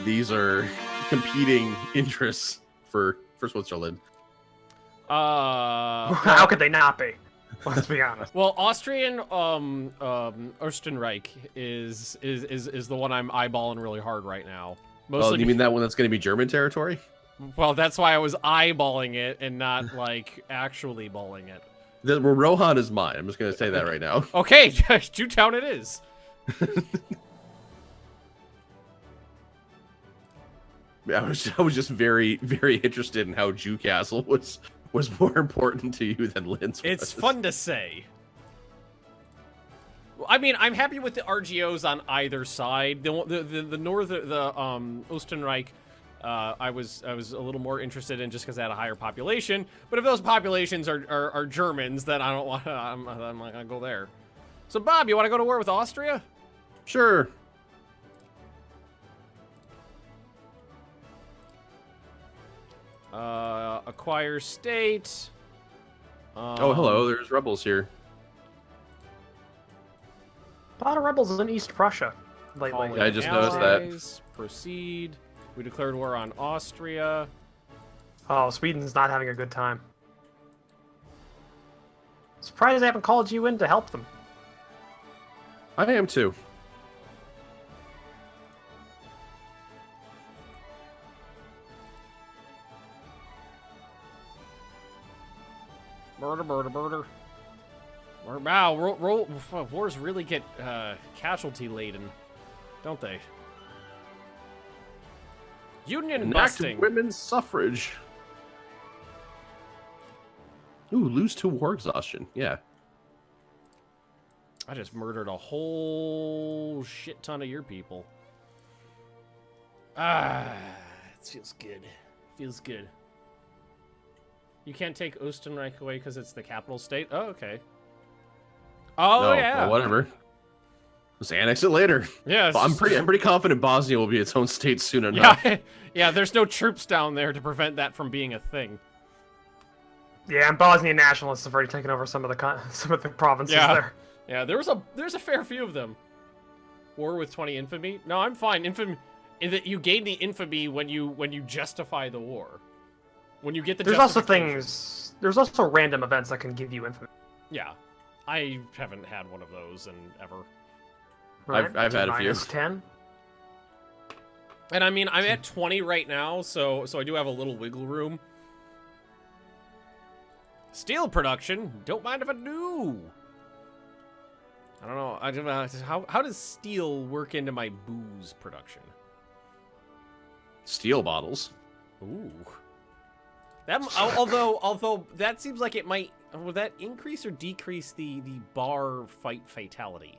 these are competing interests for Switzerland. How could they not be? Let's be honest. Well, Austrian Österreich is the one I'm eyeballing really hard right now. Mostly You mean that one that's going to be German territory? Well, that's why I was eyeballing it and not like actually balling it. Well, Rohan is mine. I'm just going to say that right now. Okay, Jewtown it is. I was just very, very interested in how Jew Castle was more important to you than Linz was. It's fun to say. I mean, I'm happy with the RGOs on either side. The Österreich, I was a little more interested in just because they had a higher population. But if those populations are Germans, then I don't want. I'm not gonna go there. So, Bob, you want to go to war with Austria? Sure. Acquire state. Oh, hello. There's rebels here. A lot of rebels in East Prussia lately. Yeah, I just noticed that. Proceed. We declared war on Austria. Oh, Sweden's not having a good time. Surprised they haven't called you in to help them. I am too. Murder. Wow, wars really get casualty laden, don't they? Union busting. Women's suffrage. Ooh, lose to war exhaustion. Yeah. I just murdered a whole shit ton of your people. Ah, it feels good. Feels good. You can't take Österreich away because it's the capital state? Oh, okay. Oh, no, yeah. Well, whatever. Let's annex it later. Yeah, I'm pretty confident Bosnia will be its own state soon enough. Yeah, yeah. There's no troops down there to prevent that from being a thing. Yeah, and Bosnian nationalists have already taken over some of the provinces there. Yeah, there's a fair few of them. War with 20 infamy? No, I'm fine. Infamy. You gain the infamy when you justify the war. When you get the. There's also things. There's also random events that can give you infamy. Yeah, I haven't had one of those in ever. Right? I've had a few. -10. And I mean, I'm at 20 right now, so I do have a little wiggle room. Steel production, don't mind if I do. I don't know. I don't know how does steel work into my booze production? Steel bottles. Ooh. That although that seems like it might. Will that increase or decrease the bar fight fatality?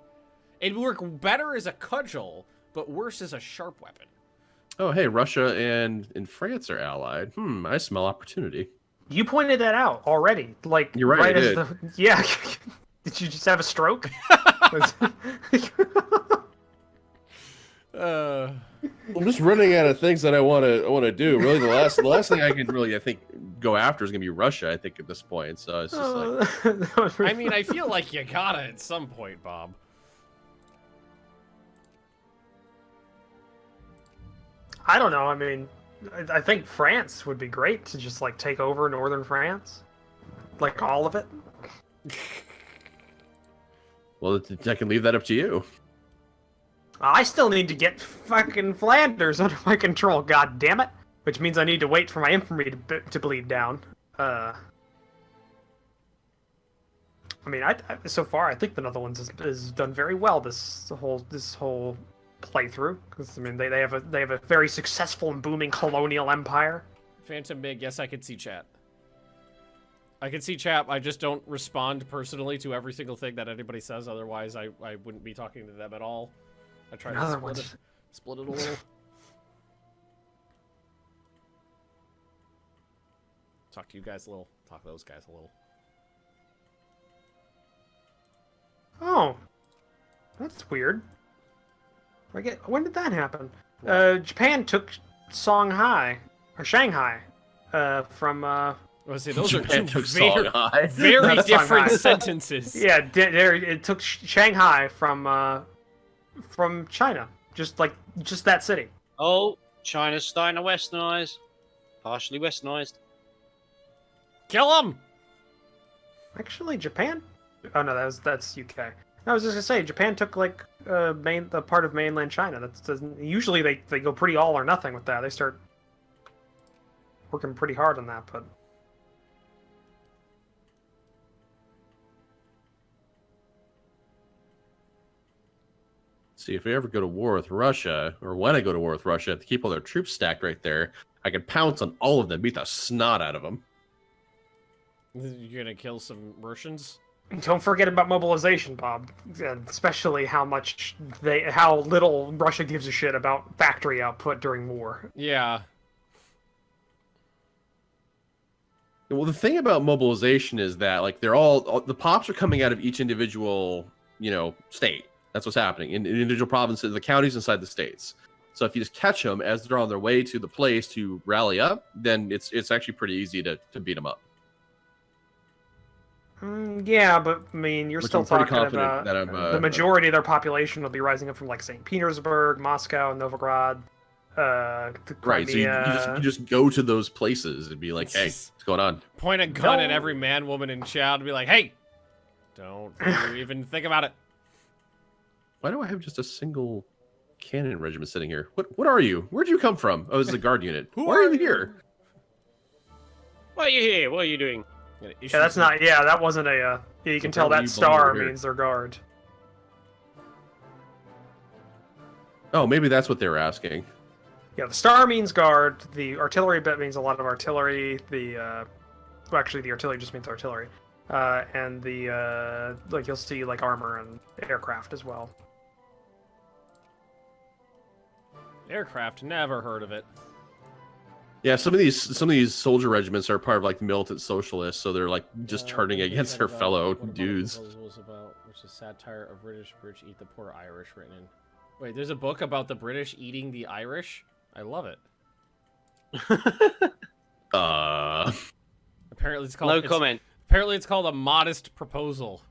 It'd work better as a cudgel, but worse as a sharp weapon. Oh, hey, Russia and France are allied. I smell opportunity. You pointed that out already. Like, you're right. I did. Yeah. Did you just have a stroke? I'm just running out of things that I want to do. Really, the last thing I can really, I think, go after is gonna be Russia. I think at this point, so it's just like. I mean, I feel like you gotta at some point, Bob. I don't know. I mean, I think France would be great to just like take over northern France, like all of it. Well, I can leave that up to you. I still need to get fucking Flanders under my control. God damn it! Which means I need to wait for my infantry to bleed down. I mean, so far I think the Netherlands has done very well this whole playthrough, because I mean they have a very successful and booming colonial empire. Phantom Big, yes, I can see chat. I can see chat. I just don't respond personally to every single thing that anybody says. Otherwise, I wouldn't be talking to them at all. I try to split it a little. Talk to you guys a little. Talk to those guys a little. Oh, that's weird. When did that happen? Japan took Shanghai from. Let's see, those Japan are took two very different sentences. Yeah, it took Shanghai from China, just that city. Oh, China's starting to westernize. Partially westernized. Kill him! Actually, Japan. Oh no, that's UK. I was just gonna say Japan took like the part of mainland China. That doesn't usually they go pretty all or nothing with that. They start working pretty hard on that, but. See, if we ever go to war with Russia, or when I go to war with Russia, to keep all their troops stacked right there, I can pounce on all of them, beat the snot out of them. You're gonna kill some Russians? Don't forget about mobilization, Bob. Especially how little Russia gives a shit about factory output during war. Yeah. Well, the thing about mobilization is that, like, the pops are coming out of each individual, state. That's what's happening in individual provinces, the counties inside the states. So if you just catch them as they're on their way to the place to rally up, then it's actually pretty easy to beat them up. Yeah, but I mean, you're Which still I'm pretty talking confident about that the majority of their population will be rising up from like St. Petersburg, Moscow, Novograd, Right, so you just go to those places and be like, hey, what's going on? Point a gun at every man, woman, and child and be like, hey, don't even think about it. Why do I have just a single cannon regiment sitting here? What are you? Where'd you come from? Oh, this is a guard unit. Why are you here? Why are you here? What are you doing? Yeah, that's not. Yeah, that wasn't a. Yeah, you can tell that star means they're guard. Oh, maybe that's what they were asking. Yeah, the star means guard. The artillery bit means a lot of artillery. Well, actually, the artillery just means artillery. And the like you'll see like armor and aircraft as well. Aircraft, never heard of it. Yeah, some of these soldier regiments are part of like the militant socialists, so they're like just turning against their fellow dudes. Which is satire of British eat the poor Irish written in. Wait, there's a book about the British eating the Irish? I love it. Apparently it's called... No comment. Apparently it's called A Modest Proposal.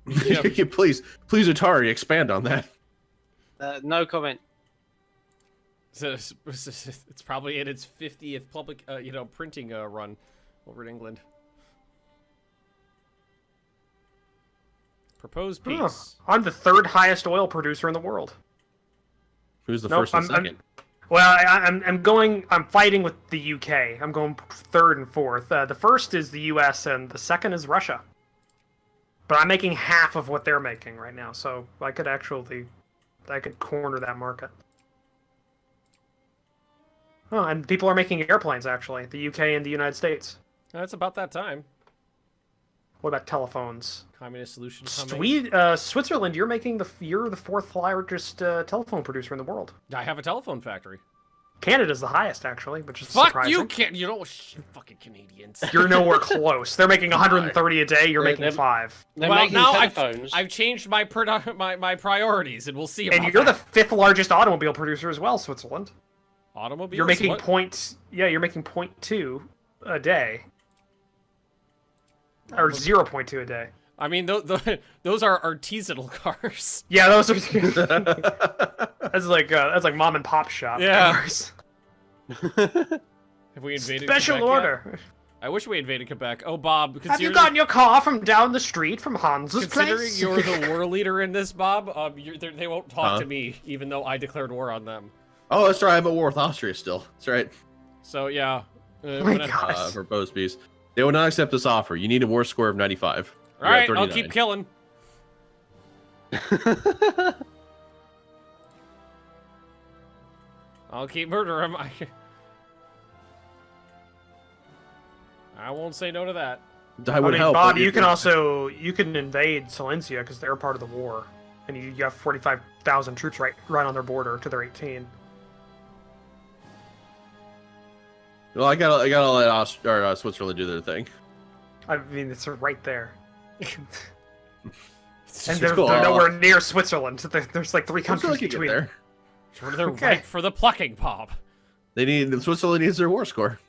Please, Atari, expand on that. No comment. So it's probably in its 50th public, printing run over in England. Proposed peace. I'm the third highest oil producer in the world. Who's the first and second? I'm fighting with the UK. I'm going third and fourth. The first is the US and the second is Russia. But I'm making half of what they're making right now, so I could corner that market. Oh, and people are making airplanes, actually. The UK and the United States. That's about that time. What about telephones? Communist solution coming. Switzerland, you're the fourth largest telephone producer in the world. I have a telephone factory. Canada's the highest, actually, which is Fuck surprising. you, can't. You know, fucking Canadians. You're nowhere close. They're making 130 a day. You're making 5. They're making now telephones. I've changed my priorities, and we'll see. About And you're that. the fifth largest automobile producer as well, Switzerland. Automobiles. You're making what? You're making 0.2 a day. Or 0.2 a day. I mean, those are artisanal cars. Yeah, those are. that's like mom and pop shop cars. Have we invaded Special Quebec order. Yet? I wish we invaded Quebec. Oh, Bob, have you gotten your car from down the street from Hans's considering place? you're the war leader in this, Bob, they won't talk to me, even though I declared war on them. Oh, that's right. I'm at war with Austria still. That's right. So yeah. For post peace. They will not accept this offer. You need a war score of 95. All right, I'll keep killing. I'll keep murdering him. I won't say no to that. I would help. Bob, you can invade Silencia because they're part of the war, and you have 45,000 troops right on their border to their 18. Well, I gotta let Switzerland do their thing. I mean, it's right there. And they're cool. nowhere near Switzerland. There's like 3 countries between. There. They're ripe for the plucking, Bob. Switzerland needs their war score.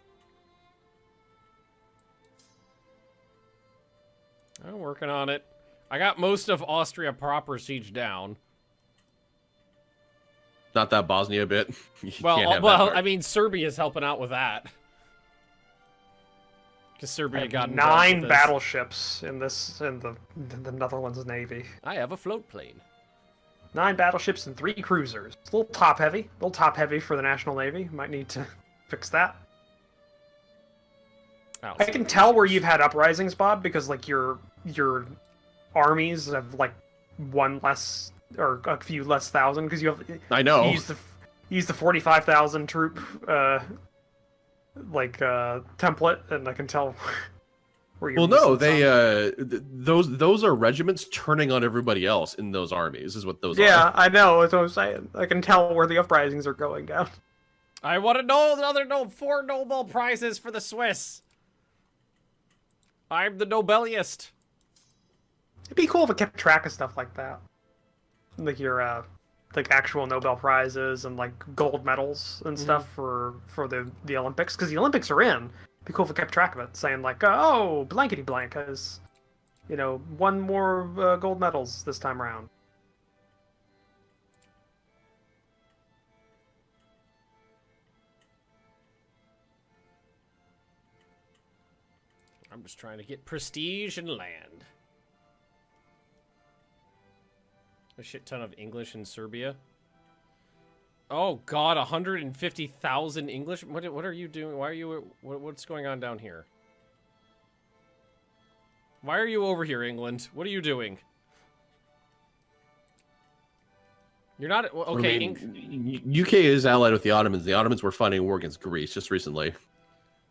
I'm working on it. I got most of Austria proper siege down. Not that Bosnia bit. You can't Well, have that well, part. I mean, Serbia's helping out with that. Because I Serbia have got involved 9 with this. battleships in the Netherlands Navy. I have a float plane. 9 battleships and 3 cruisers. It's a little top heavy. A little top heavy for the National Navy. Might need to fix that. I can tell where you've had uprisings, Bob, because like your armies have like one less or a few less thousand because you have. I know. You use the 45,000 troop template, and I can tell where you're. Well, no, missing some. those are regiments turning on everybody else in those armies. Is what those are. Yeah, I know. That's what I'm saying. I can tell where the uprisings are going down. I want to know 4 Nobel Prizes for the Swiss. I'm the Nobeliest. It'd be cool if it kept track of stuff like that, like your like actual Nobel prizes and like gold medals and stuff for the Olympics, because the Olympics are in. It'd be cool if it kept track of it, saying like, oh, blankety blank has, won more gold medals this time around. I'm just trying to get prestige and land. A shit ton of English in Serbia. Oh God, 150,000 English. What are you doing? Why are you? What's going on down here? Why are you over here, England? What are you doing? You're not okay. I mean, UK is allied with the Ottomans. The Ottomans were fighting a war against Greece just recently.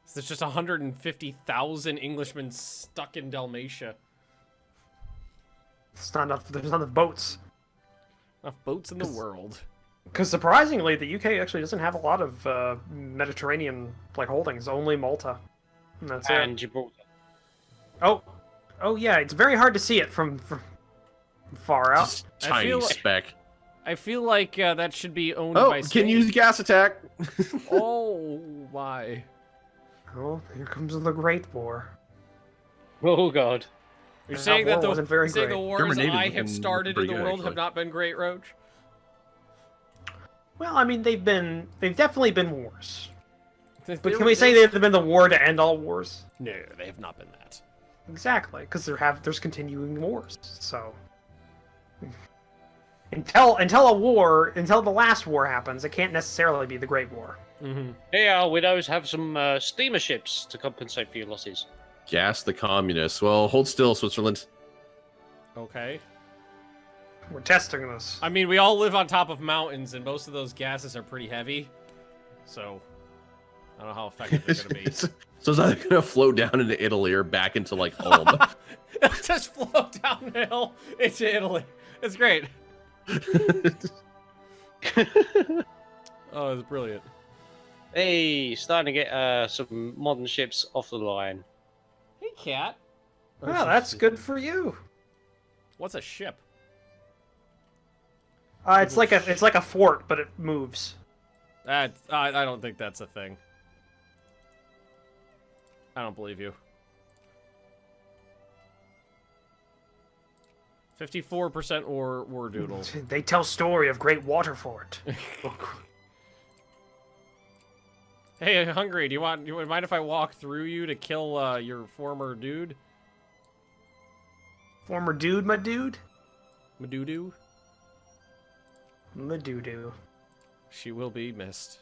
So there's just 150,000 Englishmen stuck in Dalmatia. It's not enough. There's not enough boats. Enough boats in the world. Because surprisingly, the UK actually doesn't have a lot of Mediterranean holdings. Only Malta. And that's And it. Gibraltar. Oh yeah. It's very hard to see it from far out. Just I tiny feel like- speck. I feel like that should be owned Oh, by can Spain. use gas attack. Oh my. Oh, here comes the Great War. Oh God. You're That saying that war the, wasn't very you're saying the great. wars German Navy's I have looking started in pretty the good, world have actually. not been great, Roach? Well, I mean, they've definitely been wars. But They can were- we say they've been the war to end all wars? No, they have not been that. Exactly, because there's continuing wars. So until the last war happens, it can't necessarily be the Great War. Mm-hmm. Hey, our widows have some steamer ships to compensate for your losses. Gas the communists. Well, hold still, Switzerland. Okay. We're testing this. I mean, we all live on top of mountains, and most of those gases are pretty heavy. So, I don't know how effective they're going to be. So it's either going to float down into Italy or back into home. It'll just float downhill into Italy. It's great. Oh, it's brilliant. Hey, starting to get some modern ships off the line. Hey, cat. Well, that's good for you. What's a ship? It's like a fort, but it moves. I don't think that's a thing. I don't believe you. 54% war doodle. They tell story of great water fort. Hey, Hungry, do you mind if I walk through you to kill your former dude? Former dude, my dude. Madudu? Madudu. She will be missed.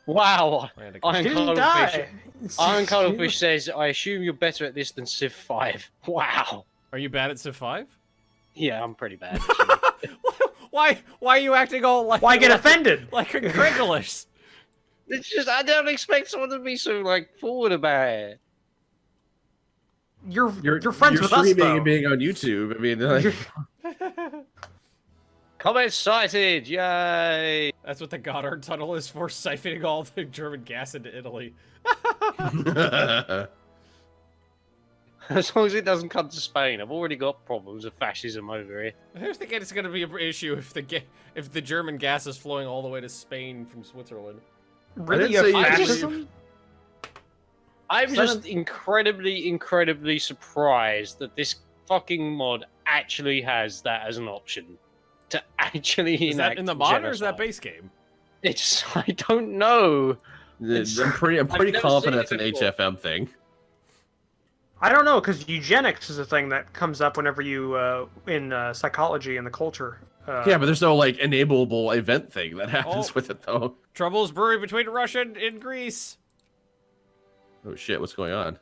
Wow. Iron Didn't Cuttlefish. die. Iron Cuttlefish says, I assume you're better at this than Civ 5. Wow. Are you bad at Civ 5? Yeah, I'm pretty bad. Why are you acting all like Why get offended? like incredulous? It's just, I don't expect someone to be so, forward about it. You're friends with us, streaming though. and being on YouTube. I mean, Comment cited, yay! That's what the Goddard Tunnel is for, siphoning all the German gas into Italy. As long as it doesn't come to Spain, I've already got problems with fascism over here. I don't think it's going to be an issue if the German gas is flowing all the way to Spain from Switzerland. Really, didn't say a you fascism? I'm just incredibly, incredibly surprised that this fucking mod actually has that as an option. To actually Is that enact in the mod or is that genocide. base game? I don't know. I'm pretty never confident seen it's an it before. HFM thing. I don't know, because eugenics is a thing that comes up whenever you in psychology and the culture. Yeah, but there's no like enableable event thing that happens Oh. with it though. Troubles brewing between Russia and Greece. Oh shit, what's going on?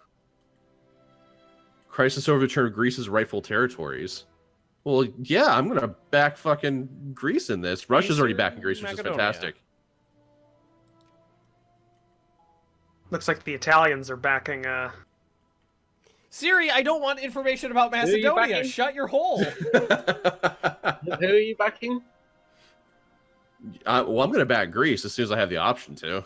Crisis over return of Greece's rightful territories. Well, yeah, I'm gonna back fucking Greece in this. Russia's already backing Greece, which is Macedonia. fantastic. Looks like the Italians are backing. Siri, I don't want information about Who are you Macedonia. backing? Shut your hole. Who are you backing? Well, I'm gonna back Greece as soon as I have the option to.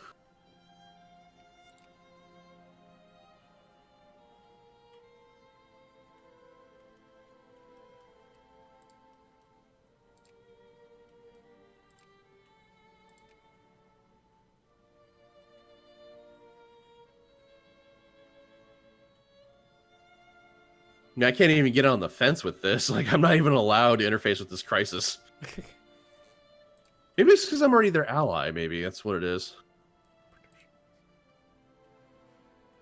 I mean, I can't even get on the fence with this. Like, I'm not even allowed to interface with this crisis. Maybe it's because I'm already their ally. Maybe that's what it is.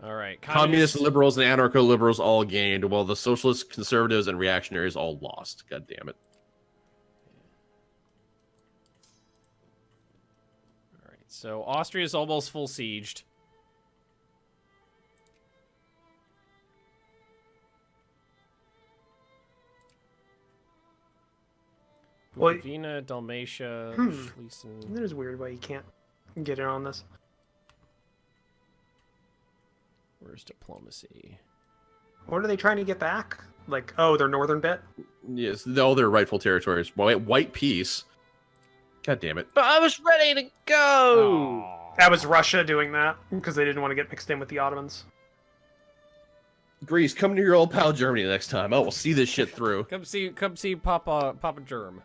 All right. Communists, liberals, and anarcho-liberals all gained, while the socialists, conservatives, and reactionaries all lost. God damn it. All right. So Austria's almost full sieged. Well, Bukovina, Dalmatia, Hmm. Schlesien. It is weird why you can't get in on this. Where's diplomacy? What are they trying to get back? Like, oh, their northern bit? Yes, all their rightful territories. White peace. God damn it. But I was ready to go. Aw. That was Russia doing that because they didn't want to get mixed in with the Ottomans. Greece, come to your old pal Germany next time. Oh, we'll see this shit through. Come see Papa Germ.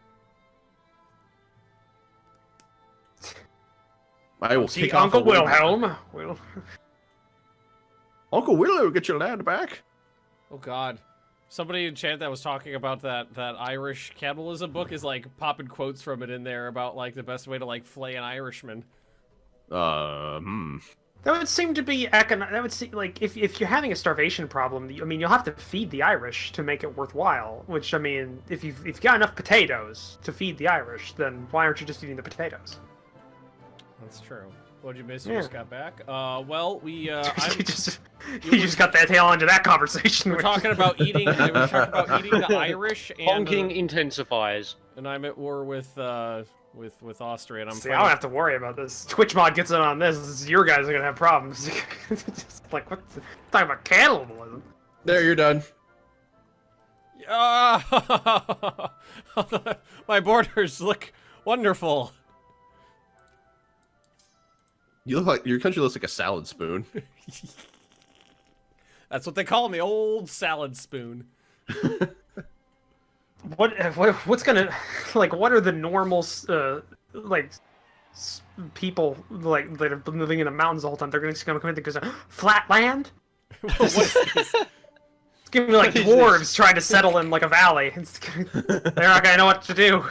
I will See kick off Uncle a war. Wilhelm. Uncle Willow, get your land back. Oh God. Somebody in chat that was talking about that Irish cannibalism book is like popping quotes from it in there about like the best way to like flay an Irishman. That would seem to be that would seem like if you're having a starvation problem, I mean, you'll have to feed the Irish to make it worthwhile. Which, I mean, if you've got enough potatoes to feed the Irish, then why aren't you just eating the potatoes? That's true. What'd you miss? You Yeah. just got back. Well, we you I'm, just got that tail end of that conversation. we're talking about eating. We're talking about eating the Irish, and Honking intensifies. and I'm at war with Austria, and I'm See, I don't have to worry about this. Twitch mod gets in on this. Your guys are gonna have problems. Just like what? Talking about cannibalism. There, you're done. My borders look wonderful. You look like your country looks like a salad spoon. That's what they call me, old salad spoon. What's gonna like? What are the normal people like that have been living in the mountains the whole time? They're just gonna come in because flat land. What is this? It's gonna be like What is dwarves trying to settle in like a valley. They're not gonna know what to do.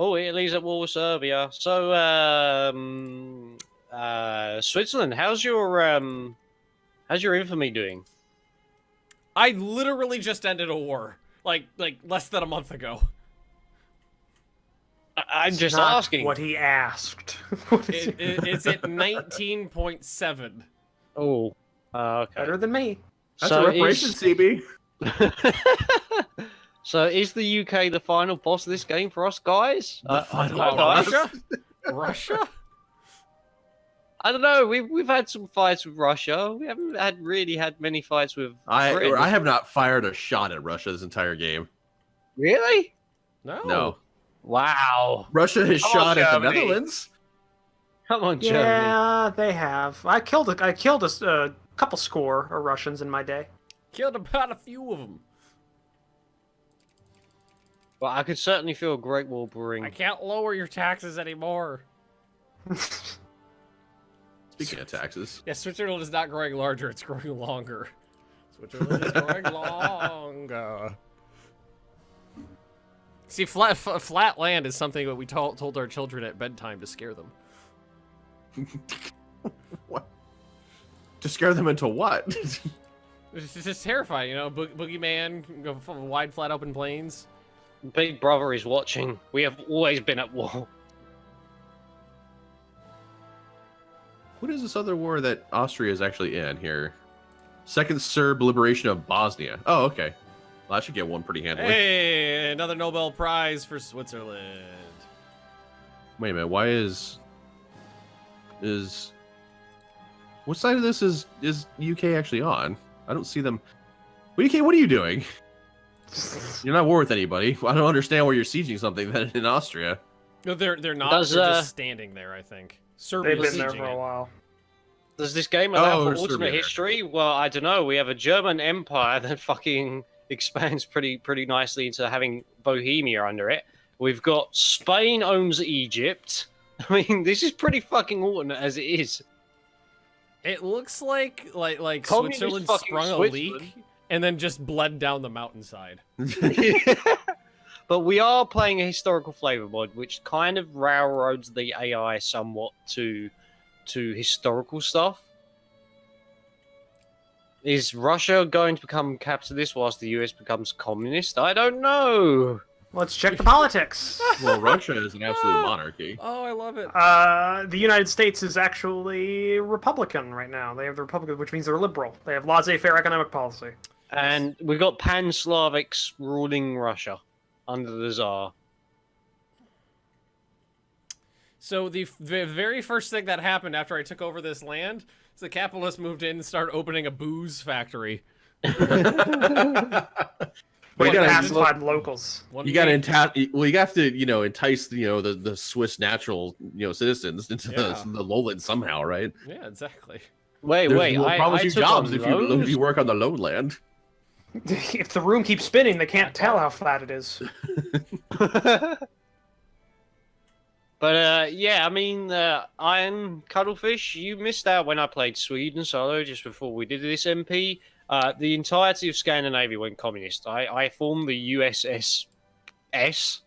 Oh, Italy's at war with Serbia. So, Switzerland, how's your infamy doing? I literally just ended a war, like less than a month ago. I'm just Not asking. what he asked. It's at 19.7. Oh, okay. Better than me. That's So a reparation, CB. So is the UK the final boss of this game for us guys? final guys? Russia? Russia? I don't know. We've had some fights with Russia. We haven't really had many fights with Britain. I have not fired a shot at Russia this entire game. Really? No. No. Wow. Russia has Come on, shot at the Germany. Netherlands. Come on, Germany. Yeah, they have. I killed a couple score of Russians in my day. Killed about a few of them. Well, I could certainly feel a great war brewing. I can't lower your taxes anymore. Speaking of taxes, Yeah, Switzerland is not growing larger, it's growing longer. Switzerland is growing longer. See, flat land is something that we told our children at bedtime to scare them. What? To scare them into what? It's just terrifying, you know. Boogeyman, go wide, flat, open plains. Big Brother is watching. We have always been at war. What is this other war that Austria is actually in here? Second Serb liberation of Bosnia. Oh, okay. Well, I should get one pretty handily. Hey, another Nobel Prize for Switzerland. Wait a minute. Why is what side of this is UK actually on? I don't see them. UK, what are you doing? You're not at war with anybody. I don't understand why you're sieging something then in Austria. No, they're not. Does, they're just standing there, I think. Serbia's They've been there sieging for a it. while. Does this game allow for Serbia alternate there. history? Well, I don't know. We have a German empire that fucking expands pretty nicely into having Bohemia under it. We've got Spain owns Egypt. I mean, this is pretty fucking alternate as it is. It looks like Communist Switzerland fucking sprung a Switzerland. leak and then just bled down the mountainside. But we are playing a historical flavor mod, which kind of railroads the AI somewhat to historical stuff. Is Russia going to become capitalist whilst the US becomes communist? I don't know. Let's check the politics. Well, Russia is an absolute monarchy. Oh, I love it. The United States is actually Republican right now. They have the Republican, which means they're liberal. They have laissez-faire economic policy. And we've got Pan-Slavics ruling Russia under the Tsar. So the very first thing that happened after I took over this land is the capitalists moved in and started opening a booze factory. But you gotta, pacified locals. you gotta you have to, entice, the Swiss natural, citizens into the lowland somehow, right? Yeah, exactly. Wait, We'll promise you took jobs on if those? you work on the lowland. If the room keeps spinning, they can't tell how flat it is. But yeah, I mean, Iron Cuttlefish, you missed out when I played Sweden solo just before we did this MP. The entirety of Scandinavia went communist. I formed the USS S.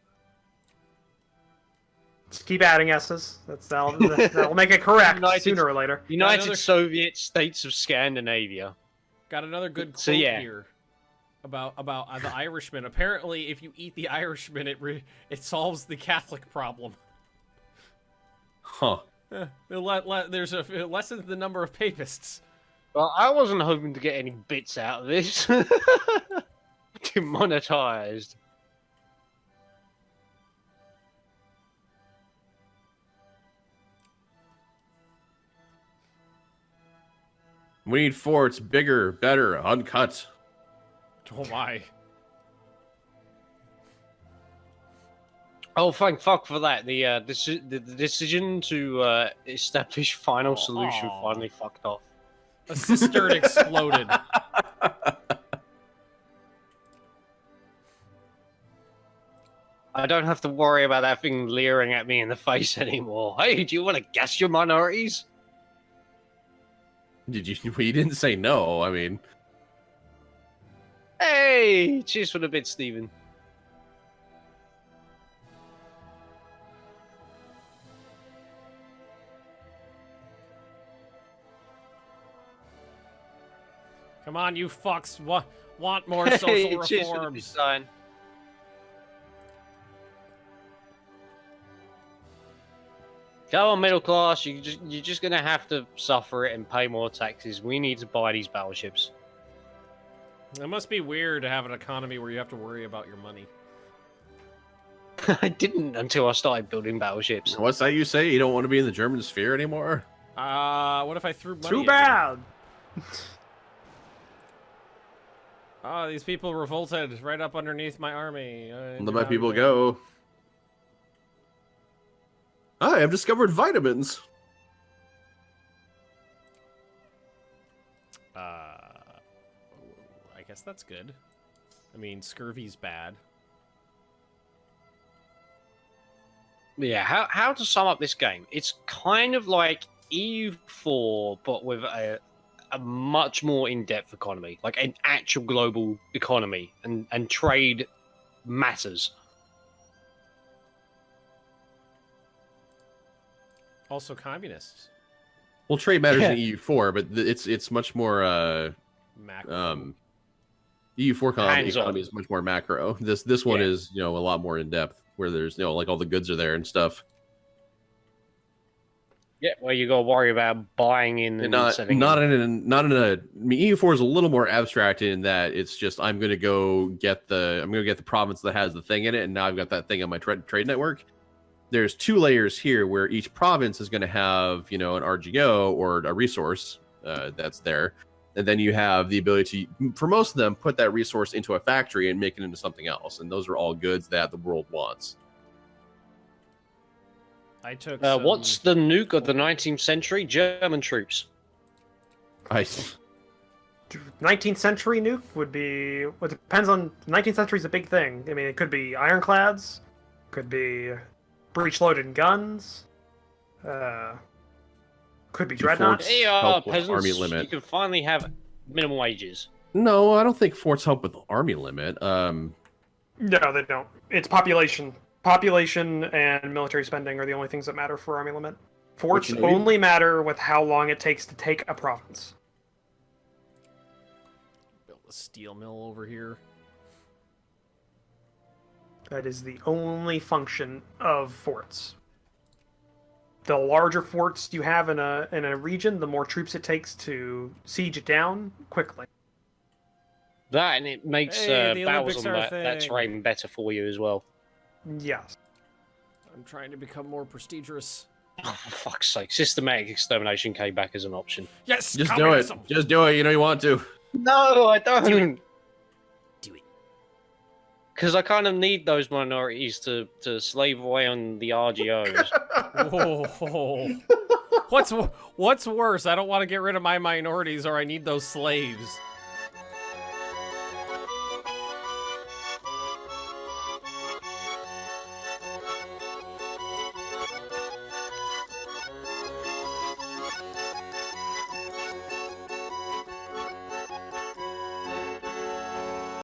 Just keep adding S's. That'll make it correct sooner or later. United another- Soviet States of Scandinavia. Got another good quote So, yeah. here about the Irishman. Apparently, if you eat the Irishman, it solves the Catholic problem. Huh. It lessens the number of papists. Well, I wasn't hoping to get any bits out of this. Demonetized. We need forts bigger, better, uncut. Oh my. Oh, thank fuck for that. The decision to establish final solution Aw. finally fucked off. A cistern exploded. I don't have to worry about that thing leering at me in the face anymore. Hey, do you want to gas your minorities? Did you? Well, you didn't say no. I mean, Hey, cheers for the bit, Stephen. Come on, you fucks. Want more Hey, social cheers for the bit, reforms. sign. Come on, middle class. You're just gonna have to suffer it and pay more taxes. We need to buy these battleships. It must be weird to have an economy where you have to worry about your money. I didn't until I started building battleships. what's that you say? You don't want to be in the German sphere anymore? What if I threw money Too at you? bad. Oh, these people revolted right up underneath my army. Let my people go. I have discovered vitamins. I guess that's good. I mean, scurvy's bad. Yeah, how to sum up this game? It's kind of like EU4, but with a much more in-depth economy, like an actual global economy, and trade matters. Also communists. Well, trade matters Yeah. in EU4, but it's much more Macro. EU4 Hands-on. economy is much more macro. This one Yeah. is a lot more in depth, where there's like all the goods are there and stuff. Yeah, well, you got to worry about buying in and Not selling not in. in a. I mean, EU4 is a little more abstract in that it's just I'm gonna go get the province that has the thing in it, and now I've got that thing on my trade network. There's 2 layers here where each province is going to have an RGO or a resource that's there, and then you have the ability to, for most of them, put that resource into a factory and make it into something else, and those are all goods that the world wants. I took. What's the nuke of the 19th century? German troops. I 19th century nuke would be. Well, it depends on. 19th century is a big thing. I mean, it could be ironclads, could be breech-loaded guns, could be dreadnoughts. Forts. Hey, Help with peasants, army limit. you can finally have minimum wages. No, I don't think forts help with the army limit. No, they don't. It's population. Population and military spending are the only things that matter for army limit. Forts Which, you know, only matter with how long it takes to take a province. Build a steel mill over here. That is the only function of forts. The larger forts you have in a region, the more troops it takes to siege it down quickly. That, and it makes Hey, the battles Olympics on are a that thing. terrain better for you as well. Yes. I'm trying to become more prestigious. Oh, for fuck's sake. Systematic extermination came back as an option. Yes, Just communism! do it. Just do it. You want to. No, I don't. Do it. Because I kind of need those minorities to slave away on the RGOs. Whoa. What's worse? I don't want to get rid of my minorities, or I need those slaves.